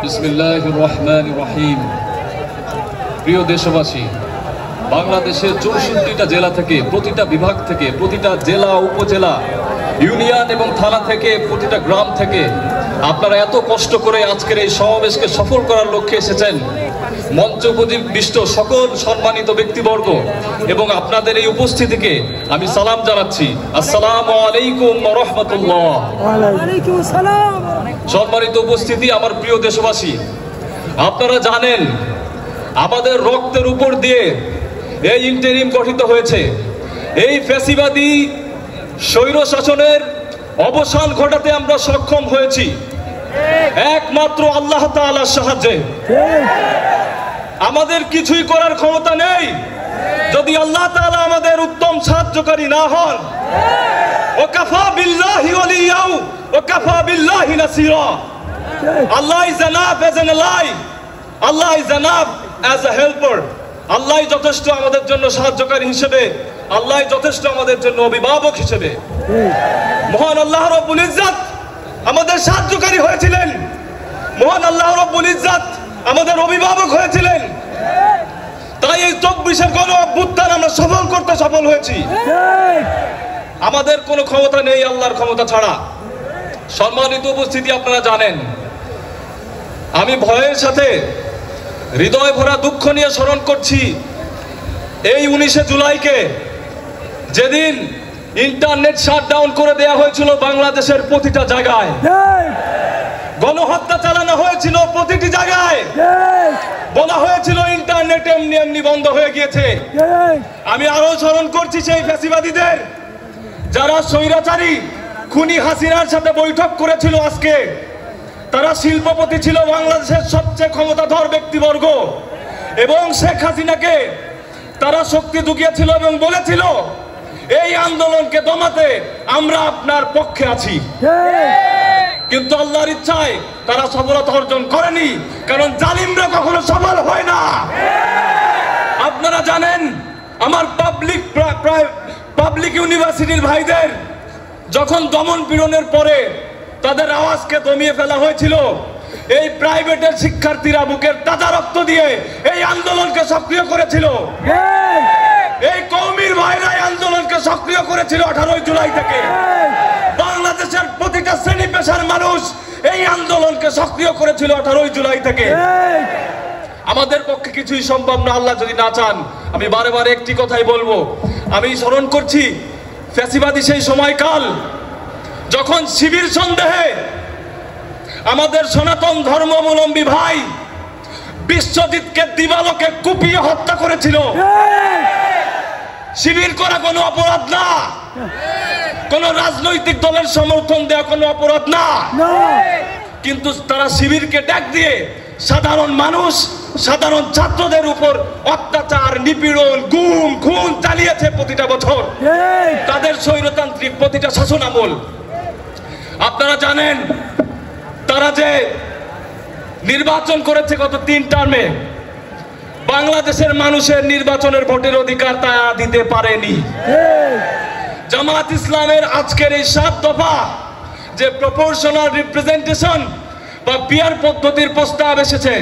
বিসমিল্লাহির রহমানির রহিম। প্রিয় দেশবাসী, বাংলাদেশের 64টা জেলা থেকে, প্রতিটা বিভাগ থেকে, প্রতিটা জেলা উপজেলা ইউনিয়ন এবং থানা থেকে, প্রতিটা গ্রাম থেকে আপনারা এত কষ্ট করে আজকের এই সমাবেশকে সফল করার লক্ষ্যে এসেছেন। মঞ্চ উপবিষ্ট সকল সম্মানিত ব্যক্তিবর্গ এবং আপনাদের এই উপস্থিতিকে আমি সালাম জানাচ্ছি। আসসালামু আলাইকুম ওয়া রাহমাতুল্লাহ। ওয়া আলাইকুম আসসালাম। সম্মানিত উপস্থিতি, আমার প্রিয় দেশবাসী, আপনারা জানেন আমাদের রক্তের উপর দিয়ে এই ইন্টারিম গঠিত হয়েছে। এই ফ্যাসিবাদী স্বৈর শাসনের অবসান ঘটাতে আমরা সক্ষম হয়েছি একমাত্র আল্লাহ তাআলার সাহায্যে। আমাদের কিছুই করার ক্ষমতা নেই যদি আল্লাহ তাআলা আমাদের উত্তম সাহায্যকারী না হন। ওয়াকাফা বিল্লাহি ওয়ালিয়া ওয়াকাফা বিল্লাহি নাসিরা। Allah is enough as an ally, Allah is enough as a helper. আল্লাহ যথেষ্ট আমাদের জন্য সাহায্যকারী হিসেবে, আল্লাহ যথেষ্ট আমাদের জন্য অভিভাবক হিসেবে। মহান আল্লাহ রব্বুল ইজ্জত আমাদের সাহায্যকারী হয়েছিলেন, মহান আল্লাহ রব্বুল ইজ্জত আমাদের অভিভাবক হয়েছিলেন। তাই এই 24-এর গণ অভ্যুত্থান আমরা সফল করতে সফল হয়েছি। আমাদের কোনো ক্ষমতা নেই আল্লাহর ক্ষমতা ছাড়া। সম্মানিত উপস্থিতি, আপনারা জানেন আমি ভয়ের সাথে হৃদয় ভরা দুঃখ নিয়ে স্মরণ করছি এই 19শে জুলাইকে, যেদিন ইন্টারনেট শাটডাউন করে দেয়া হয়েছিল বাংলাদেশের প্রতিটা জায়গায়, গণহত্যা চালানো হয়েছিল প্রতিটি জায়গায়, বলা হয়েছিল ইন্টারনেট এমনি এমনি বন্ধ হয়ে গিয়েছে। আমি আরো স্মরণ করছি সেই ফ্যাসিবাদীদের যারা স্বৈরাচারী খুনি হাসিনার সাথে বৈঠক করেছিল। আজকে তারা শিল্পপতি ছিল, বাংলাদেশের সবচেয়ে ক্ষমতাধর ব্যক্তিবর্গ, এবং শেখ হাসিনাকে তারা শক্তি জুগিয়েছিল এবং বলেছিল এই আন্দোলনকে দমাতে আমরা আপনার পক্ষে আছি। কিন্তু আল্লাহর ইচ্ছায় তারা সফলতা অর্জন করেনি, কারণ জালিমরা কখনো সফল হয় না। আপনারা জানেন আমার পাবলিক ইউনিভার্সিটির ভাইদের যখন দমন পীড়নের পরে তাদের আওয়াজকে দমিয়ে ফেলা হয়েছিল, এই প্রাইভেটের শিক্ষার্থীরা বুকের তাজা রক্ত দিয়ে এই আন্দোলনকে সক্রিয় করেছিল। এই কওমির ভাইরা এই আন্দোলনকে সক্রিয় করেছিল 18 জুলাই থেকে। বাংলাদেশের প্রতিটা শ্রেণী পেশার মানুষ এই আন্দোলনকে সক্রিয় করেছিল 18 জুলাই থেকে। আমাদের পক্ষে কিছুই সম্ভব না আল্লাহ যদি না চান। আমি বারে বারে একটি কথাই বলবো, আমি স্মরণ করছি ফ্যাসিবাদী সেই সময়কাল যখন শিবির সন্দেহে আমাদের সনাতন ধর্মাবলম্বী ভাই বিশ্বজিৎকে দিবালোকে কুপিয়ে হত্যা করেছিল। শিবির করা কোনো অপরাধ না, কোন রাজনৈতিক দলের সমর্থন দেওয়া কোনো অপরাধ না, কিন্তু তারা শিবিরকে ডাক দিয়ে সাধারণ মানুষ, সাধারণ ছাত্রদের উপর অত্যাচার, নিপীড়ন, গুম খুন চালিয়েছে প্রতিটা বছর তাদের স্বৈরতান্ত্রিক প্রতিটা শাসনামল। আপনারা জানেন তারা যে নির্বাচন করেছে গত 3 টার্মে, বাংলাদেশের মানুষের নির্বাচনের ভোটের অধিকার তা দিতে পারেনি। জামাত ইসলামের আজকের এই 7 দফা যে প্রপোর্শনাল রিপ্রেজেন্টেশন বা পিয়ার পদ্ধতির প্রস্তাব এসেছে,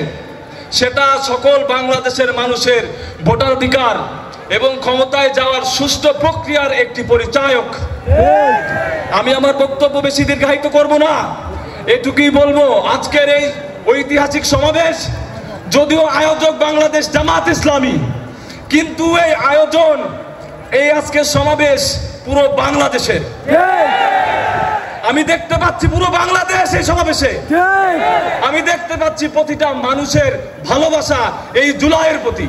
সেটা সকল বাংলাদেশের মানুষের ভোটাধিকার এবং ক্ষমতায় যাওয়ার সুষ্ঠু প্রক্রিয়ার একটি পরিচায়ক। আমি আমার বক্তব্য বেশি দীর্ঘায়িত করব না, এটুকুই বলবো আজকের এই ঐতিহাসিক সমাবেশ যদিও আয়োজক বাংলাদেশ জামাত ইসলামী, কিন্তু এই আয়োজন, এই আজকের সমাবেশ পুরো বাংলাদেশের। আমি দেখতে পাচ্ছি পুরো বাংলাদেশ এই সমাবেশে, আমি দেখতে পাচ্ছি প্রতিটা মানুষের ভালোবাসা এই জুলাইয়ের প্রতি,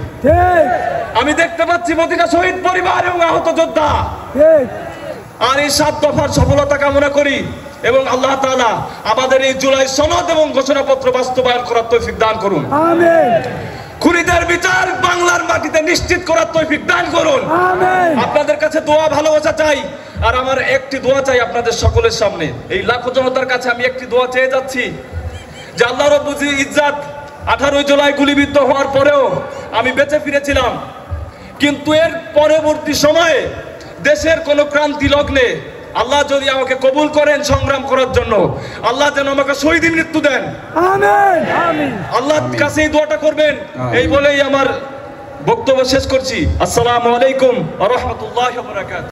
আমি দেখতে পাচ্ছি প্রতিটা শহীদ পরিবার এবং আহত যোদ্ধা। আর এই 7 দফার সফলতা কামনা করি এবং আল্লাহ তাআলা আমাদের এই জুলাই সনদ এবং ঘোষণাপত্র বাস্তবায়ন করার তৌফিক দান করুন। আমিন। খুনিদের বিচার বাংলার মাটিতে নিশ্চিত করার তৌফিক দান করুন। আমিন। আপনাদের কাছে দোয়া ভালোবাসা চাই, আর আমার একটি দোয়া চাই আপনাদের সকলের সামনে। এই লাখো জনতার কাছে আমি একটি দোয়া চেয়ে যাচ্ছি যে আল্লাহ রব্বুল ইজ্জত 18 জুলাই গুলিবিদ্ধ হওয়ার পরেও আমি বেঁচে ফিরেছিলাম, কিন্তু এর পরবর্তী সময়ে দেশের কোনো ক্রান্তি লগ্নে আল্লাহ যদি আমাকে কবুল করেন সংগ্রাম করার জন্য, আল্লাহ যেন আমাকে শহীদের মৃত্যু দেন। আমিন আমিন। আল্লাহর কাছে এই দোয়াটা করবেন। এই বলেই আমার বক্তব্য শেষ করছি। আসসালামু আলাইকুম ওয়া রাহমাতুল্লাহি ওয়া বারাকাতুহু।